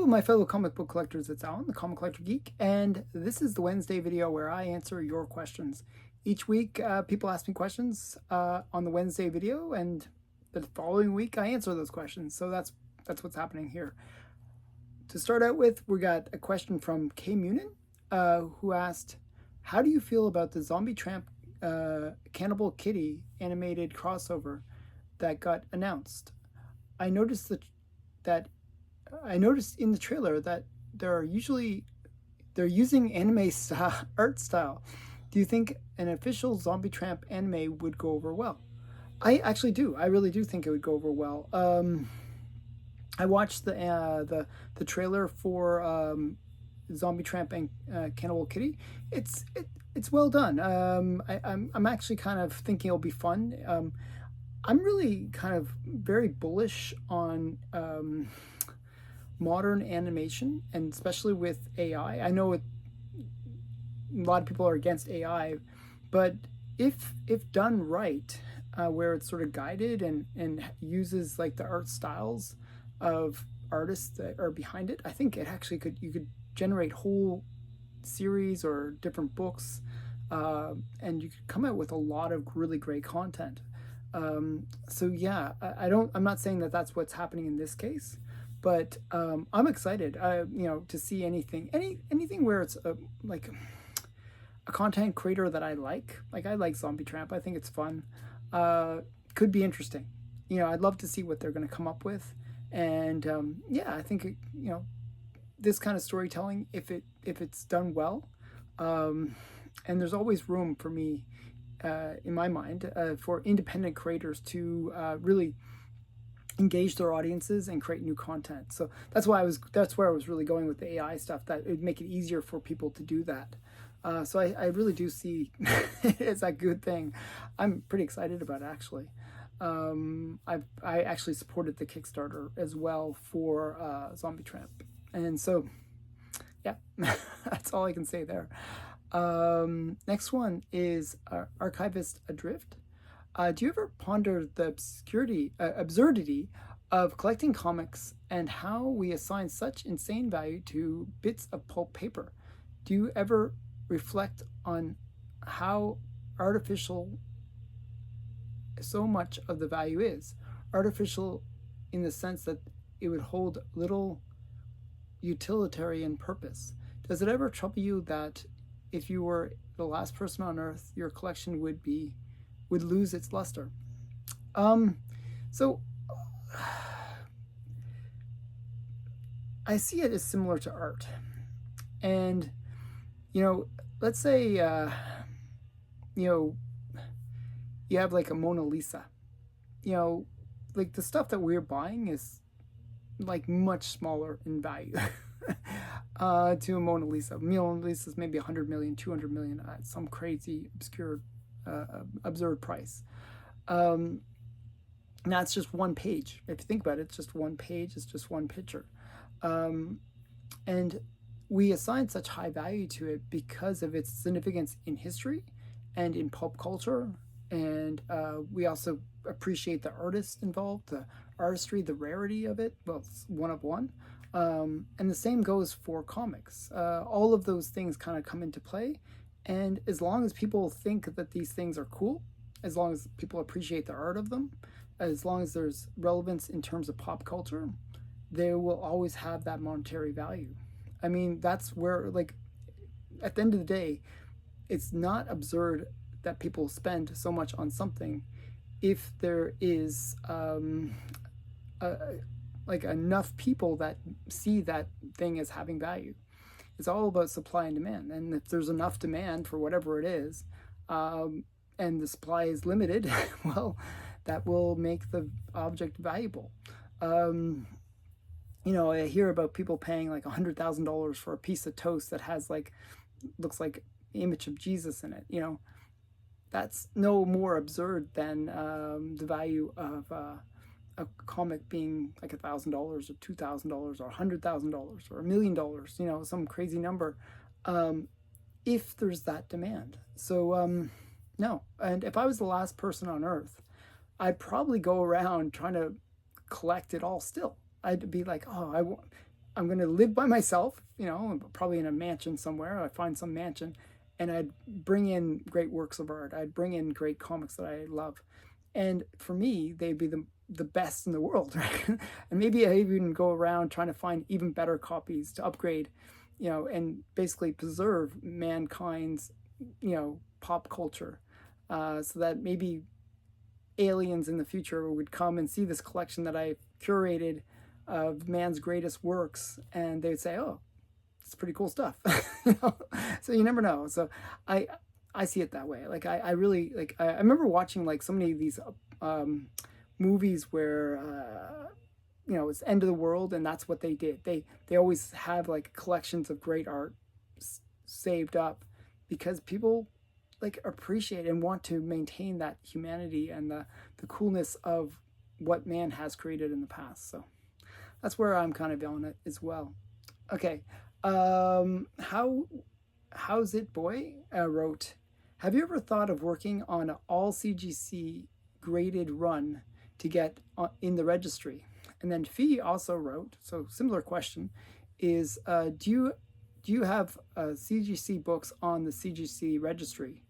Hello, my fellow comic book collectors. It's Alan, the Comic Collector Geek, and this is the Wednesday video where I answer your questions. Each week, people ask me questions on the Wednesday video, and the following week, I answer those questions. So that's what's happening here. To start out with, we got a question from K Munin, who asked, "How do you feel about the Zombie Tramp Kannibal Kitty animated crossover that got announced? I noticed in the trailer that they're using anime art style. Do you think an official Zombie Tramp anime would go over well?" I actually do. I really do think it would go over well. I watched the trailer for Zombie Tramp and Cannibal Kitty. It's well done. I'm actually kind of thinking it'll be fun. I'm really kind of very bullish on modern animation, and especially with AI. I know a lot of people are against AI, but if done right, where it's sort of guided and uses like the art styles of artists that are behind it, I think it actually you could generate whole series or different books, and you could come out with a lot of really great content. So yeah, I'm not saying that that's what's happening in this case, but I'm excited, to see anything where it's like a content creator that I like. Like, I like Zombie Tramp. I think it's fun. Could be interesting. I'd love to see what they're going to come up with. And yeah, I think this kind of storytelling, if it's done well, and there's always room for me, in my mind, for independent creators to really engage their audiences and create new content. So that's where I was really going with the AI stuff, that it would make it easier for people to do that. So I really do see it as a good thing. I'm pretty excited about it, actually. I actually supported the Kickstarter as well for Zombie Tramp, and so yeah, that's all I can say there. Next one is Archivist Adrift. Do you ever ponder the absurdity of collecting comics and how we assign such insane value to bits of pulp paper? Do you ever reflect on how artificial so much of the value is? Artificial in the sense that it would hold little utilitarian purpose. Does it ever trouble you that if you were the last person on Earth, your collection would lose its luster? So I see it as similar to art. And let's say you have like a Mona Lisa. Like, the stuff that we're buying is like much smaller in value to a Mona Lisa. Mona Lisa is maybe 100 million, 200 million, some crazy, obscure, absurd price. Now, it's just one page. If you think about it, it's just one page, it's just one picture. And we assign such high value to it because of its significance in history and in pop culture. And we also appreciate the artists involved, the artistry, the rarity of it. Well, it's one of one. And the same goes for comics. All of those things kind of come into play. And as long as people think that these things are cool, as long as people appreciate the art of them, as long as there's relevance in terms of pop culture, they will always have that monetary value. I mean, that's where, like, at the end of the day, it's not absurd that people spend so much on something if there is like enough people that see that thing as having value. It's all about supply and demand, and if there's enough demand for whatever it is, and the supply is limited, well, that will make the object valuable. I hear about people paying like $100,000 for a piece of toast that has looks like the image of Jesus in it. That's no more absurd than the value of a comic being like $1,000 or $2,000 or $100,000 or $1 million, some crazy number, if there's that demand. So no. And if I was the last person on Earth, I'd probably go around trying to collect it all still. I'd be like, oh, I'm going to live by myself, you know, probably in a mansion somewhere. I'd find some mansion, and I'd bring in great works of art. I'd bring in great comics that I love. And for me, they'd be the best in the world, right? And maybe I even go around trying to find even better copies to upgrade, you know, and basically preserve mankind's, you know, pop culture, so that maybe aliens in the future would come and see this collection that I curated of man's greatest works, and they'd say, "Oh, it's pretty cool stuff." You know? So you never know. So I I see it that way. Like I really like. I remember watching like so many of these um, movies where you know, it's end of the world, and that's what they did. They always have like collections of great art saved up because people like appreciate and want to maintain that humanity and the coolness of what man has created in the past. So that's where I'm kind of on it as well. Okay. How's it boy wrote, have you ever thought of working on an all CGC graded run to get in the registry? And then Fee also wrote, so similar question, is do you have CGC books on the CGC registry?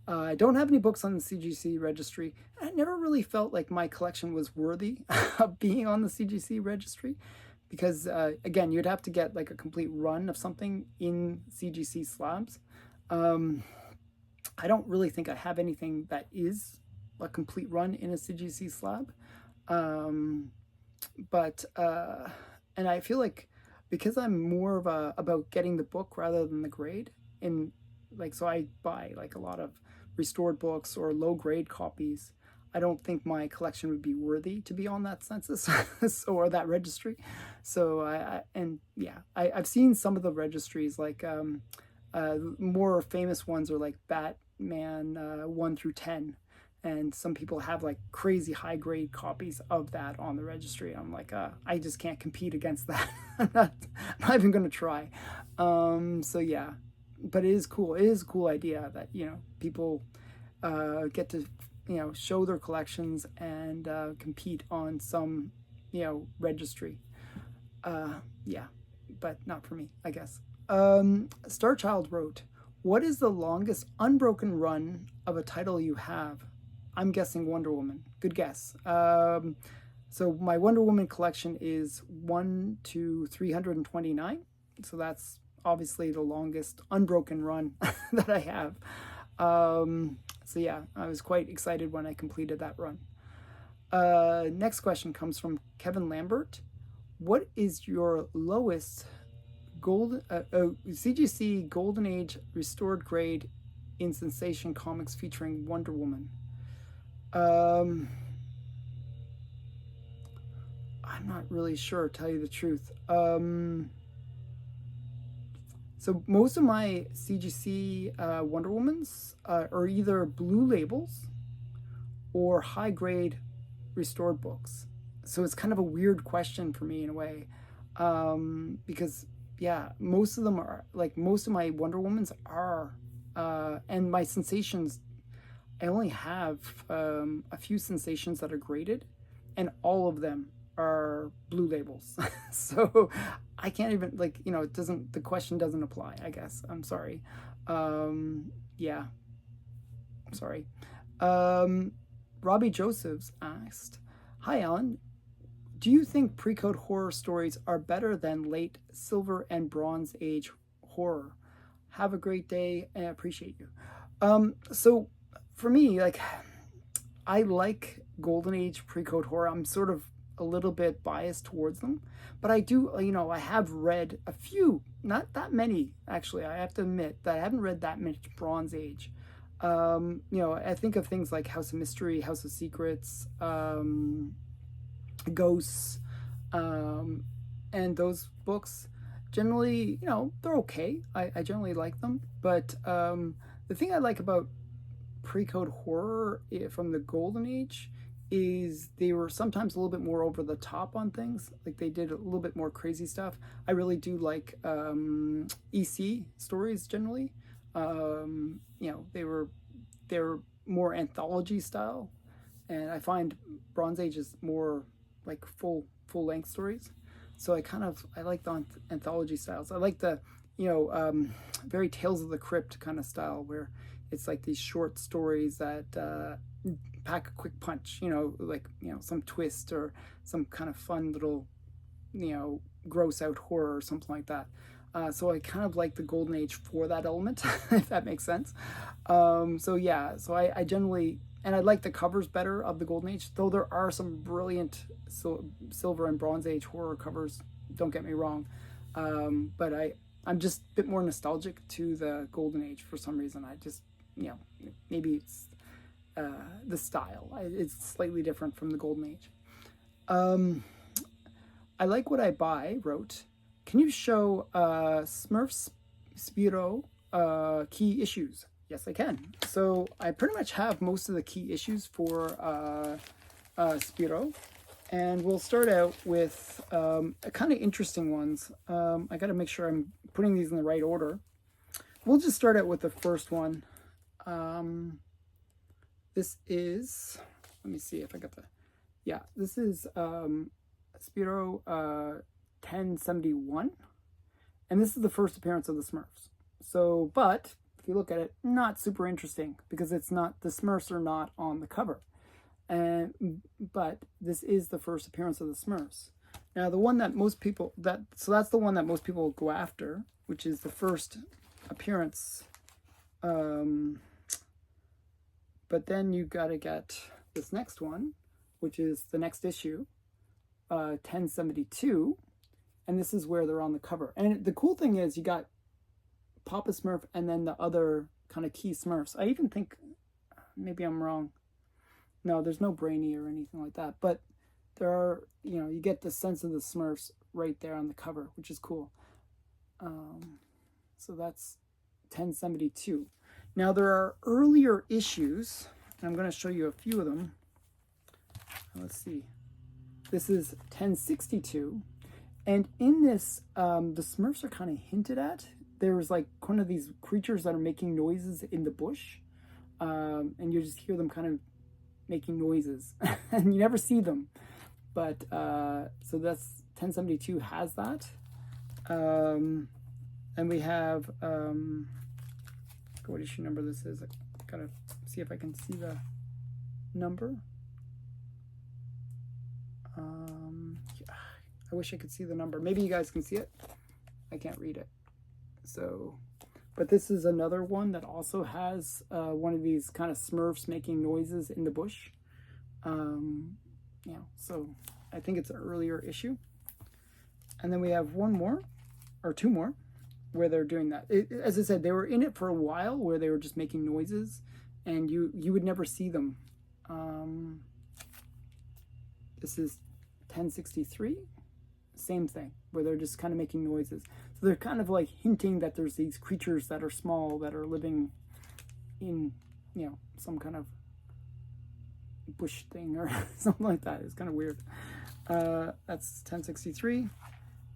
I don't have any books on the CGC registry. I never really felt like my collection was worthy of being on the CGC registry because, again, you'd have to get like a complete run of something in CGC slabs. Um, I don't really think I have anything that is a complete run in a CGC slab. Um, but and I feel like because I'm more of a about getting the book rather than the grade, in like so I buy like a lot of restored books or low grade copies. I don't think my collection would be worthy to be on that census or that registry. So and yeah, I've seen some of the registries like more famous ones are like Batman 1 through 10, and some people have like crazy high grade copies of that on the registry. I'm like, I just can't compete against that. I'm not even going to try. So yeah, but it is cool. It is a cool idea that, you know, people get to, you know, show their collections and compete on some, you know, registry. Yeah, but not for me, I guess. Starchild wrote, what is the longest unbroken run of a title you have? I'm guessing Wonder Woman. Good guess. So my Wonder Woman collection is 1 to 329. So that's obviously the longest unbroken run that I have. So yeah, I was quite excited when I completed that run. Next question comes from Kevin Lambert. What is your lowest CGC Golden Age restored grade in Sensation Comics featuring Wonder Woman? I'm not really sure, to tell you the truth. So most of my CGC Wonder Womans are either blue labels or high grade restored books. So it's kind of a weird question for me in a way, because yeah, most of them are like most of my Wonder Womans are, and my Sensations. I only have a few Sensations that are graded, and all of them are blue labels. So I can't even like, you know, it doesn't, the question doesn't apply, I guess. I'm sorry. Yeah, I'm sorry. Robbie Josephs asked, hi Alan, do you think pre-code horror stories are better than late Silver and Bronze Age horror? Have a great day and I appreciate you. So for me, like, I like Golden Age pre-code horror. I'm sort of a little bit biased towards them, but I do, you know, I have read a few, not that many actually. I have to admit that I haven't read that much Bronze Age. You know, I think of things like House of Mystery, House of Secrets, Ghosts, and those books. Generally, you know, they're okay. I generally like them, but the thing I like about pre-code horror from the Golden Age is they were sometimes a little bit more over the top on things. Like they did a little bit more crazy stuff. I really do like EC stories generally. You know, they're more anthology style, and I find Bronze Age is more like full length stories. So I like the anthology styles. I like the, very Tales of the Crypt kind of style, where it's like these short stories that pack a quick punch, like, some twist or some kind of fun little, gross out horror or something like that. So I kind of like the Golden Age for that element, if that makes sense. So yeah, so I generally, and I like the covers better of the Golden Age, though there are some brilliant Silver and Bronze Age horror covers, don't get me wrong. But I'm just a bit more nostalgic to the Golden Age for some reason. I just, maybe it's the style. It's slightly different from the Golden Age. I like what I buy wrote, can you show Smurfs Spiro key issues? Yes, I can. So I pretty much have most of the key issues for Spiro. And we'll start out with kind of interesting ones. I got to make sure I'm putting these in the right order. We'll just start out with the first one. This is, let me see if I got the, yeah, this is Spiro 1071. And this is the first appearance of the Smurfs. So, but if you look at it, not super interesting because it's not, the Smurfs are not on the cover. But this is the first appearance of the Smurfs. Now, the one that most people, so that's the one that most people go after, which is the first appearance. But then you got to get this next one, which is the next issue, 1072. And this is where they're on the cover. And the cool thing is you got Papa Smurf and then the other kind of key Smurfs. I even think, maybe I'm wrong. No, there's no Brainy or anything like that. But there are, you get the sense of the Smurfs right there on the cover, which is cool. So that's 1072. Now there are earlier issues, and I'm going to show you a few of them. Let's see. This is 1062. And in this, the Smurfs are kind of hinted at. There's like one of these creatures that are making noises in the bush. And you just hear them kind of making noises. And you never see them. But, so that's 1072 has that. And we have, what issue number this is. I gotta see if I can see the number. I wish I could see the number. Maybe you guys can see it. I can't read it. So, but this is another one that also has one of these kind of Smurfs making noises in the bush. So I think it's an earlier issue. And then we have one more, or two more, where they're doing that. As I said, they were in it for a while, where they were just making noises, and you would never see them. This is 1063. Same thing, where they're just kind of making noises. So they're kind of like hinting that there's these creatures that are small that are living in, some kind of bush thing or something like that. It's kind of weird. That's 1063.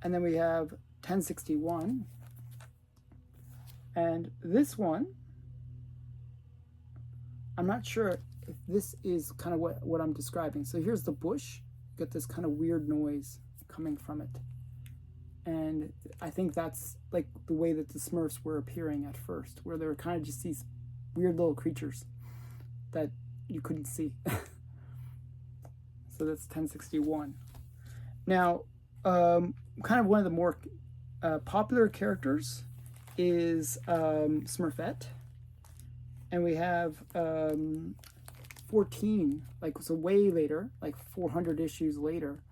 And then we have 1061. And this one, I'm not sure if this is kind of what I'm describing. So here's the bush. You get this kind of weird noise coming from it. And I think that's like the way that the Smurfs were appearing at first, where they were kind of just these weird little creatures that you couldn't see. So that's 1061. Now, kind of one of the more popular characters is Smurfette. And we have 14, like, so way later, like 400 issues later,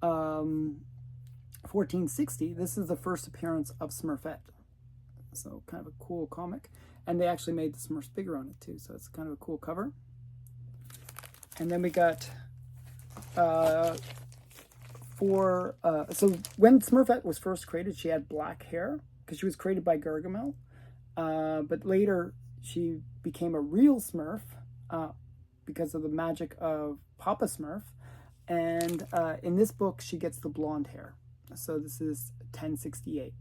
1460, this is the first appearance of Smurfette. So kind of a cool comic. And they actually made the Smurfs bigger on it too, so it's kind of a cool cover. And then we got so when Smurfette was first created, she had black hair because she was created by Gargamel. But later she became a real Smurf because of the magic of Papa Smurf. And in this book, she gets the blonde hair. So this is 1068.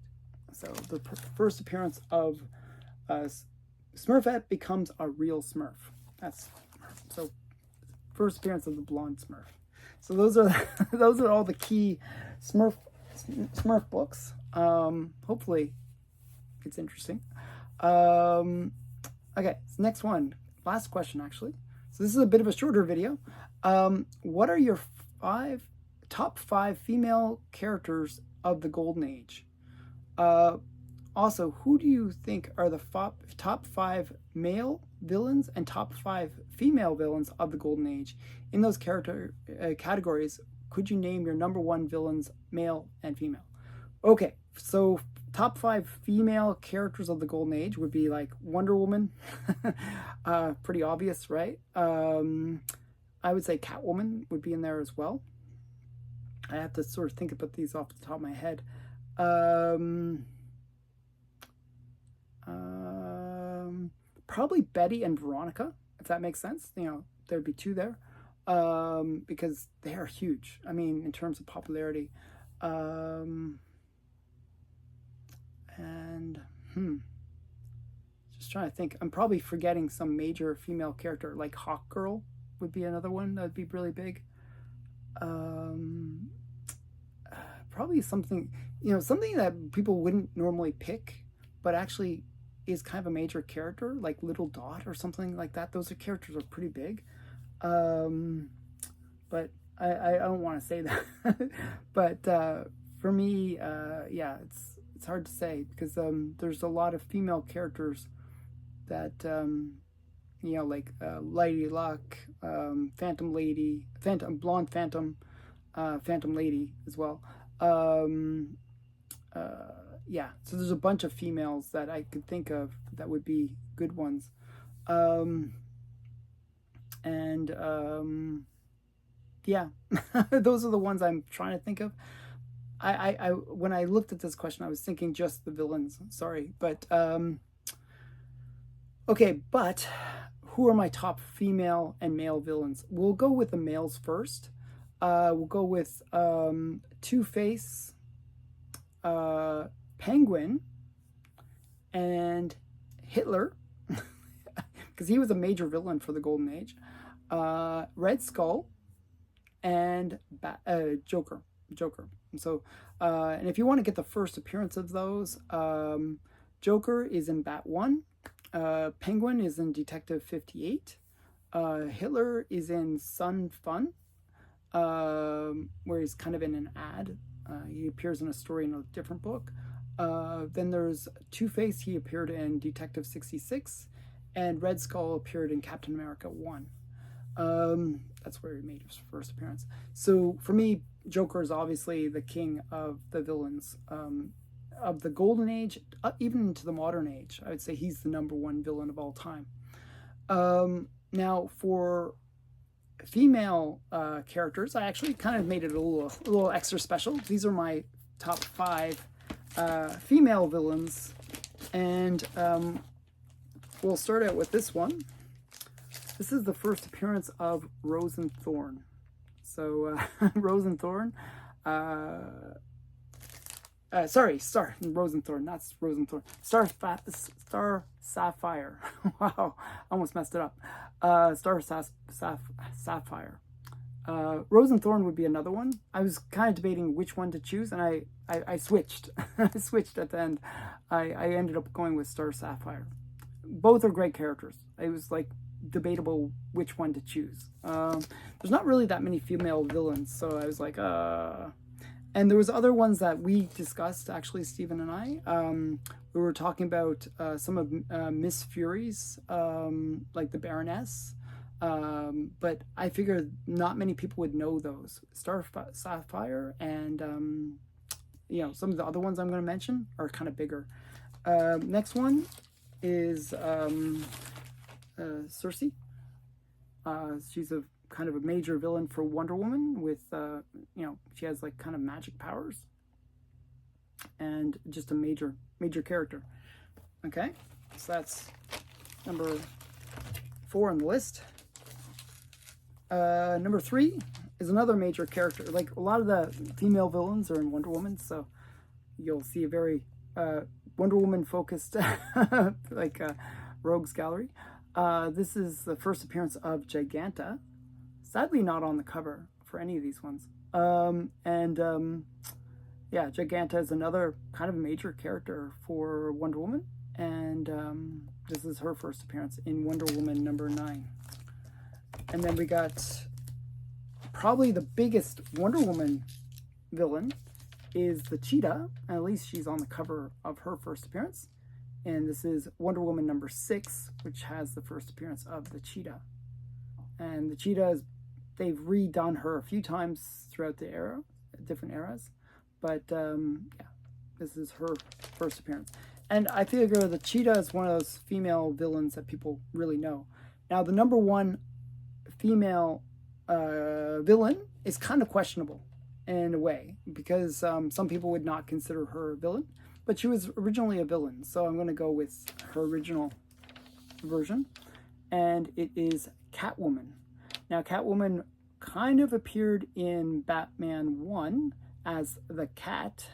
So the first appearance of Smurfette becomes a real Smurf. That's so first appearance of the blonde Smurf. So those are those are all the key Smurf Smurf books. Hopefully it's interesting. Okay, so next one. Last question, actually. So this is a bit of a shorter video. What are your top five female characters of the Golden Age? Also, who do you think are the top five male villains and top five female villains of the Golden Age? In those categories, could you name your number one villains, male and female? Okay, so top five female characters of the Golden Age would be like Wonder Woman. Pretty obvious, right? I would say Catwoman would be in there as well. I have to sort of think about these off the top of my head. Probably Betty and Veronica, if that makes sense. You know, there'd be two there, because they are huge. I mean, in terms of popularity. Just trying to think. I'm probably forgetting some major female character, like Hawk Girl would be another one that would be really big. Probably something, something that people wouldn't normally pick, but actually is kind of a major character, like Little Dot or something like that. Those characters are pretty big. But I don't want to say that. But for me, yeah, it's hard to say, because there's a lot of female characters that like Lady Luck, Phantom Lady, Blonde Phantom, Phantom Lady as well. Yeah, so there's a bunch of females that I could think of that would be good ones. Yeah, those are the ones I'm trying to think of. I when I looked at this question, I was thinking just the villains. Sorry, but okay, but who are my top female and male villains? We'll go with the males first. We'll go with Two-Face, Penguin, and Hitler, because he was a major villain for the Golden Age. Red Skull, and Joker. So, and if you want to get the first appearance of those, Joker is in Bat 1, Penguin is in Detective 58, Hitler is in Sun Fun, where he's kind of in an ad. He appears in a story in a different book. Then there's Two-Face, he appeared in Detective 66, and Red Skull appeared in Captain America 1. That's where he made his first appearance. So for me, Joker is obviously the king of the villains of the Golden Age, even into the modern age. I would say he's the number one villain of all time. Now for female characters, I actually kind of made it a little extra special. These are my top five female villains, and we'll start out with this one. This is the first appearance of Rose and Thorn. So Rose and Thorn, sorry, Rose and Thorn, not Rose and Thorn. Star Sapphire. Wow, almost messed it up. Star Sapphire. Rose and Thorn would be another one. I was kind of debating which one to choose, and I switched. I switched at the end. I ended up going with Star Sapphire. Both are great characters. It was like debatable which one to choose. There's not really that many female villains, so I was like, and there was other ones that we discussed, actually, Stephen and I. We were talking about some of Miss Fury's, like the Baroness, but I figured not many people would know those. Star Sapphire and some of the other ones I'm going to mention are kind of bigger. Next one is Cersei. She's a kind of a major villain for Wonder Woman with, she has like kind of magic powers, and just a major character. Okay, so that's number 4 on the list. Number 3 is another major character. Like a lot of the female villains are in Wonder Woman, so you'll see a very Wonder Woman focused like rogues gallery. This is the first appearance of Giganta. Sadly not on the cover for any of these ones. yeah, Giganta is another kind of major character for Wonder Woman, and this is her first appearance in Wonder Woman #9. And then we got probably the biggest Wonder Woman villain is the cheetah. At least she's on the cover of her first appearance. And this is Wonder Woman #6, which has the first appearance of the cheetah. And the cheetah is, they've redone her a few times throughout the era, different eras. But yeah, this is her first appearance. And I figure the cheetah is one of those female villains that people really know. Now, the #1 female villain is kind of questionable in a way, because some people would not consider her a villain, but she was originally a villain. So I'm going to go with her original version, and it is Catwoman. Now, Catwoman kind of appeared in Batman 1 as the cat,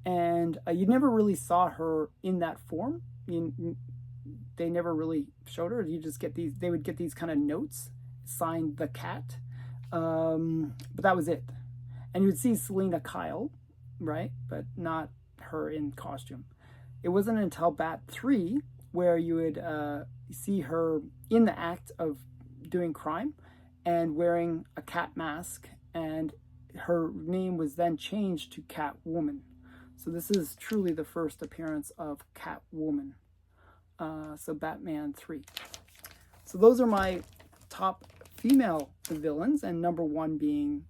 and you never really saw her in that form. They never really showed her. You just get these, they would get these kind of notes signed the cat, but that was it. And you would see Selena Kyle, right, but not her in costume. It wasn't until Bat 3 where you would see her in the act of doing crime and wearing a cat mask, and her name was then changed to Catwoman. So this is truly the first appearance of Catwoman. So Batman 3. So those are my top female villains, and #1 being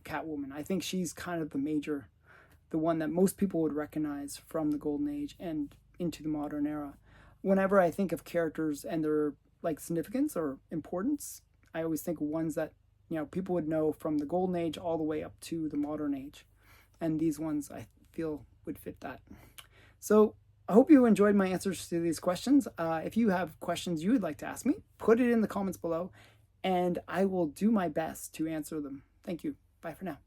Catwoman. I think she's kind of the one that most people would recognize from the Golden Age and into the modern era. Whenever I think of characters and their like significance or importance, I always think of ones that, you know, people would know from the Golden Age all the way up to the modern age. And these ones I feel would fit that. So I hope you enjoyed my answers to these questions. If you have questions you would like to ask me, put it in the comments below, and I will do my best to answer them. Thank you. Bye for now.